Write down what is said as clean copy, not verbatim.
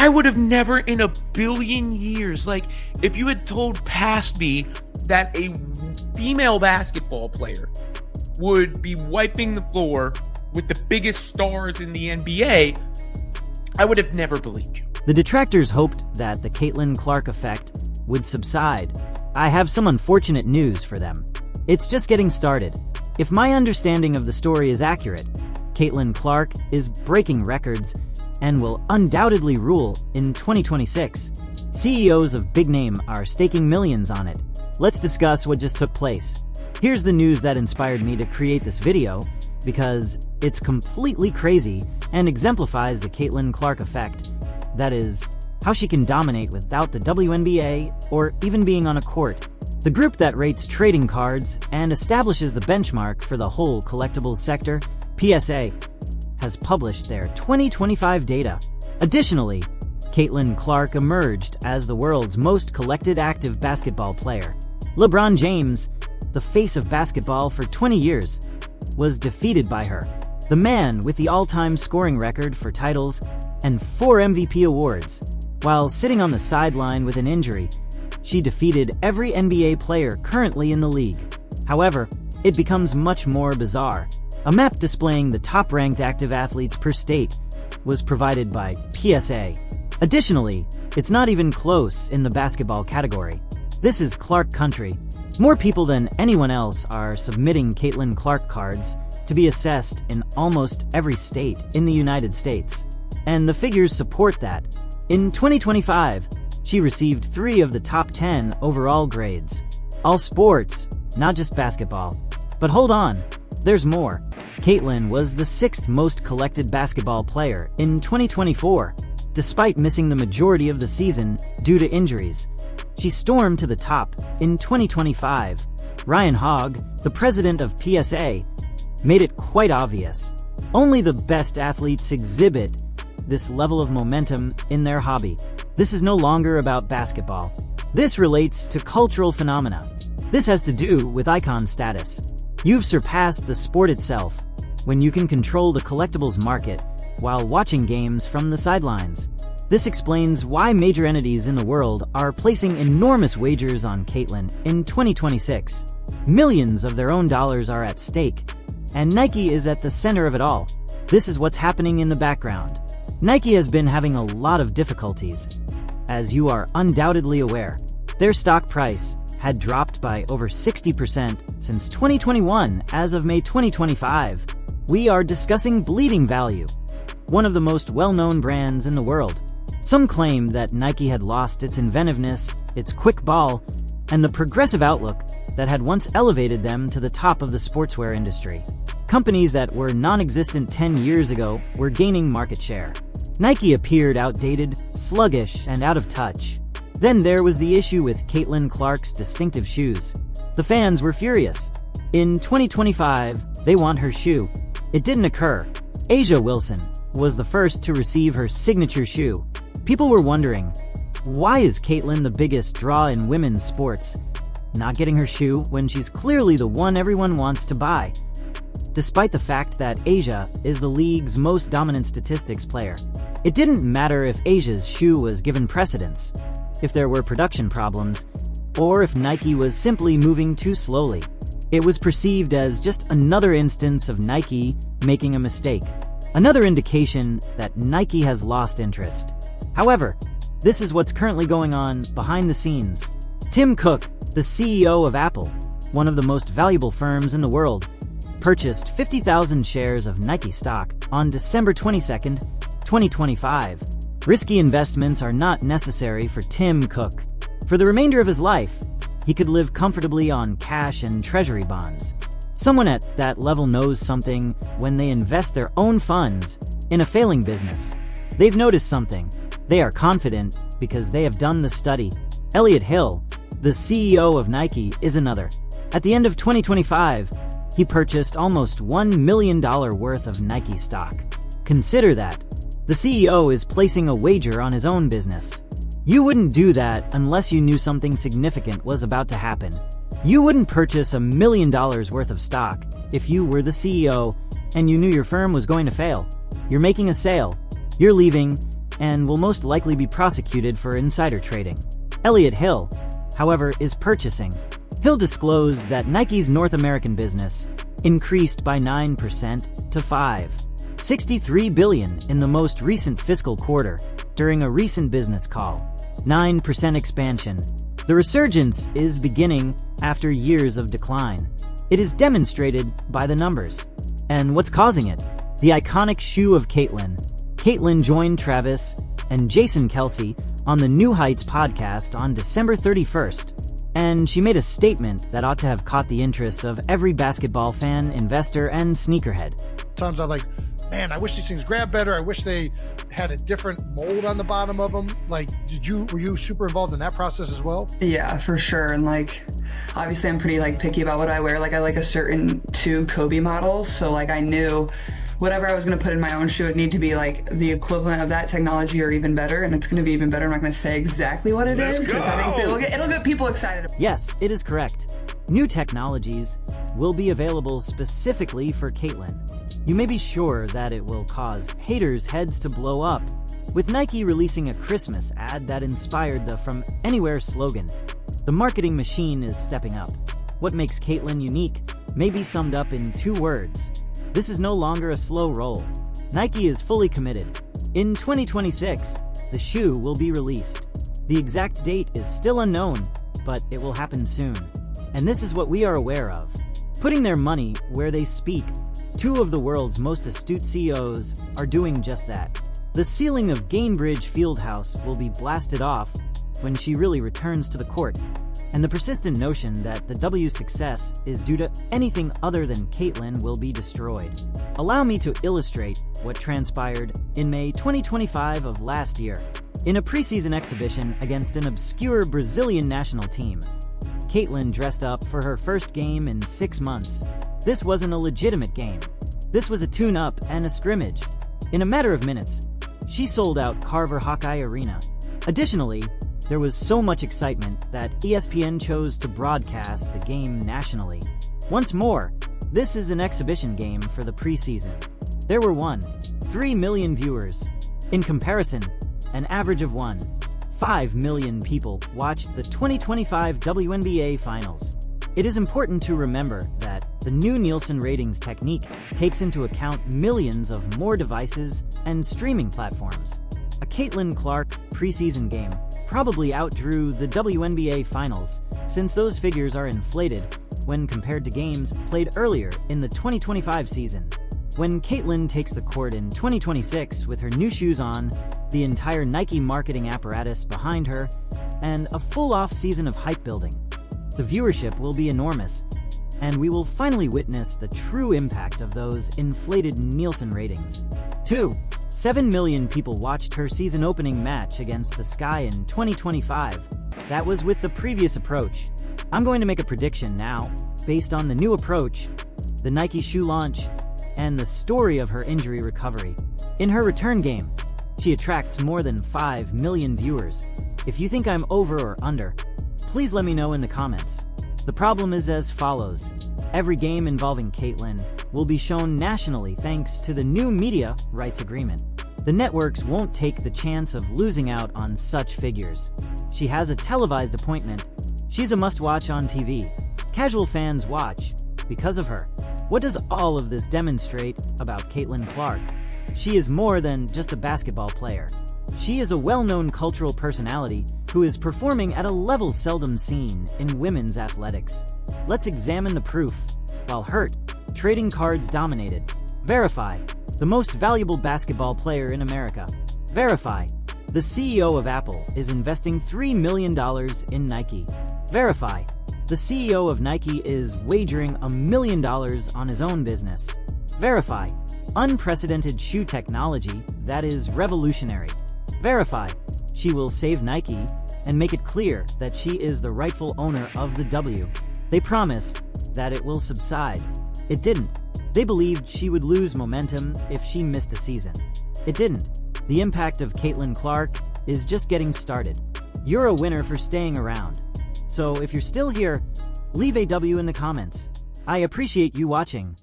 I would have never in a billion years, like, if you had told past me that a female basketball player would be wiping the floor with the biggest stars in the NBA, I would have never believed you. The detractors hoped that the Caitlin Clark effect would subside. I have some unfortunate news for them. It's just getting started. If my understanding of the story is accurate, Caitlin Clark is breaking records and will undoubtedly rule in 2026. CEOs of big name are staking millions on it. Let's discuss what just took place. Here's the news that inspired me to create this video, because it's completely crazy and exemplifies the Caitlin Clark effect. That is, how she can dominate without the WNBA or even being on a court. The group that rates trading cards and establishes the benchmark for the whole collectibles sector, PSA, has published their 2025 data. Additionally, Caitlin Clark emerged as the world's most collected active basketball player. LeBron James, the face of basketball for 20 years, was defeated by her. The man with the all-time scoring record for titles and 4 MVP awards. While sitting on the sideline with an injury, she defeated every NBA player currently in the league. However, it becomes much more bizarre. A map displaying the top-ranked active athletes per state was provided by PSA. Additionally, it's not even close in the basketball category. This is Clark country. More people than anyone else are submitting Caitlin Clark cards to be assessed in almost every state in the United States. And the figures support that. In 2025, she received 3 of the top 10 overall grades. All sports, not just basketball. But hold on, there's more. Caitlin was the 6th most collected basketball player in 2024, despite missing the majority of the season due to injuries. She stormed to the top in 2025. Ryan Hogg, the president of PSA, made it quite obvious. Only the best athletes exhibit this level of momentum in their hobby. This is no longer about basketball. This relates to cultural phenomena. This has to do with icon status. You've surpassed the sport itself when you can control the collectibles market while watching games from the sidelines. This explains why major entities in the world are placing enormous wagers on Caitlin in 2026. Millions of their own dollars are at stake, and Nike is at the center of it all. This is what's happening in the background. Nike has been having a lot of difficulties, as you are undoubtedly aware. Their stock price had dropped by over 60% since 2021 as of May 2025. We are discussing Bleeding Value, one of the most well-known brands in the world. Some claim that Nike had lost its inventiveness, its quick ball, and the progressive outlook that had once elevated them to the top of the sportswear industry. Companies that were non-existent 10 years ago were gaining market share. Nike appeared outdated, sluggish, and out of touch. Then there was the issue with Caitlin Clark's distinctive shoes. The fans were furious. In 2025, they want her shoe. It didn't occur. A'ja Wilson was the first to receive her signature shoe. People were wondering, why is Caitlin the biggest draw in women's sports, not getting her shoe when she's clearly the one everyone wants to buy? Despite the fact that A'ja is the league's most dominant statistics player. It didn't matter if Asia's shoe was given precedence, if there were production problems, or if Nike was simply moving too slowly. It was perceived as just another instance of Nike making a mistake, another indication that Nike has lost interest. However, this is what's currently going on behind the scenes. Tim Cook, the CEO of Apple, one of the most valuable firms in the world, purchased 50,000 shares of Nike stock on December 22, 2025. Risky investments are not necessary for Tim Cook. For the remainder of his life, he could live comfortably on cash and treasury bonds. Someone at that level knows something when they invest their own funds in a failing business. They've noticed something. They are confident because they have done the study. Elliott Hill, the CEO of Nike, is another. At the end of 2025, he purchased almost $1 million worth of Nike stock. Consider that. The CEO is placing a wager on his own business. You wouldn't do that unless you knew something significant was about to happen. You wouldn't purchase $1 million worth of stock if you were the CEO and you knew your firm was going to fail. You're making a sale. You're leaving, and will most likely be prosecuted for insider trading. Elliott Hill, however, is purchasing. Hill disclosed that Nike's North American business increased by 9% to $63 billion in the most recent fiscal quarter during a recent business call. 9% expansion. The resurgence is beginning after years of decline. It is demonstrated by the numbers. And what's causing it? The iconic shoe of Caitlyn. Caitlyn joined Travis and Jason Kelce on the New Heights podcast on December 31st, and she made a statement that ought to have caught the interest of every basketball fan, investor, and sneakerhead. Sometimes I'm like, man, I wish these things grab better. I wish they had a different mold on the bottom of them. Like, were you super involved in that process as well? Yeah, for sure. And like, obviously I'm pretty like picky about what I wear. Like I like a certain two Kobe models. So like I knew whatever I was going to put in my own shoe, it need to be like the equivalent of that technology or even better. And it's going to be even better. I'm not going to say exactly what it is because I think it'll get people excited. Yes, it is correct. New technologies will be available specifically for Caitlyn. You may be sure that it will cause haters' heads to blow up, with Nike releasing a Christmas ad that inspired the From Anywhere slogan. The marketing machine is stepping up. What makes Caitlyn unique may be summed up in 2 words. This is no longer a slow roll. Nike is fully committed. In 2026, the shoe will be released. The exact date is still unknown, but it will happen soon. And this is what we are aware of. Putting their money where they speak, 2 of the world's most astute CEOs are doing just that. The ceiling of Gainbridge Fieldhouse will be blasted off when she really returns to the court, and the persistent notion that the W's success is due to anything other than Caitlyn will be destroyed. Allow me to illustrate what transpired in May 2025 of last year. In a preseason exhibition against an obscure Brazilian national team, Caitlyn dressed up for her first game in 6 months. This wasn't a legitimate game. This was a tune-up and a scrimmage. In a matter of minutes, she sold out Carver Hawkeye Arena. Additionally, there was so much excitement that ESPN chose to broadcast the game nationally. Once more, this is an exhibition game for the preseason. There were 3 million viewers. In comparison, an average of 5 million people watched the 2025 WNBA Finals. It is important to remember that the new Nielsen ratings technique takes into account millions of more devices and streaming platforms. A Caitlyn Clark preseason game probably outdrew the WNBA Finals, since those figures are inflated when compared to games played earlier in the 2025 season. When Caitlyn takes the court in 2026 with her new shoes on, the entire Nike marketing apparatus behind her, and a full off-season of hype building, the viewership will be enormous, and we will finally witness the true impact of those inflated Nielsen ratings. 7 million people watched her season-opening match against the Sky in 2025. That was with the previous approach. I'm going to make a prediction now, based on the new approach, the Nike shoe launch, and the story of her injury recovery. In her return game, she attracts more than 5 million viewers. If you think I'm over or under, please let me know in the comments. The problem is as follows. Every game involving Caitlyn will be shown nationally thanks to the new media rights agreement. The networks won't take the chance of losing out on such figures. She has a televised appointment. She's a must-watch on TV. Casual fans watch because of her. What does all of this demonstrate about Caitlyn Clark? She is more than just a basketball player. She is a well-known cultural personality who is performing at a level seldom seen in women's athletics. Let's examine the proof. While hurt, trading cards dominated. Verify. The most valuable basketball player in America. Verify. The CEO of Apple is investing $3 million in Nike. Verify. The CEO of Nike is wagering $1 million on his own business. Verify. Unprecedented shoe technology that is revolutionary. Verify. She will save Nike and make it clear that she is the rightful owner of the W. They promised that it will subside. It didn't. They believed she would lose momentum if she missed a season. It didn't. The impact of Caitlyn Clark is just getting started. You're a winner for staying around. So if you're still here, leave a W in the comments. I appreciate you watching.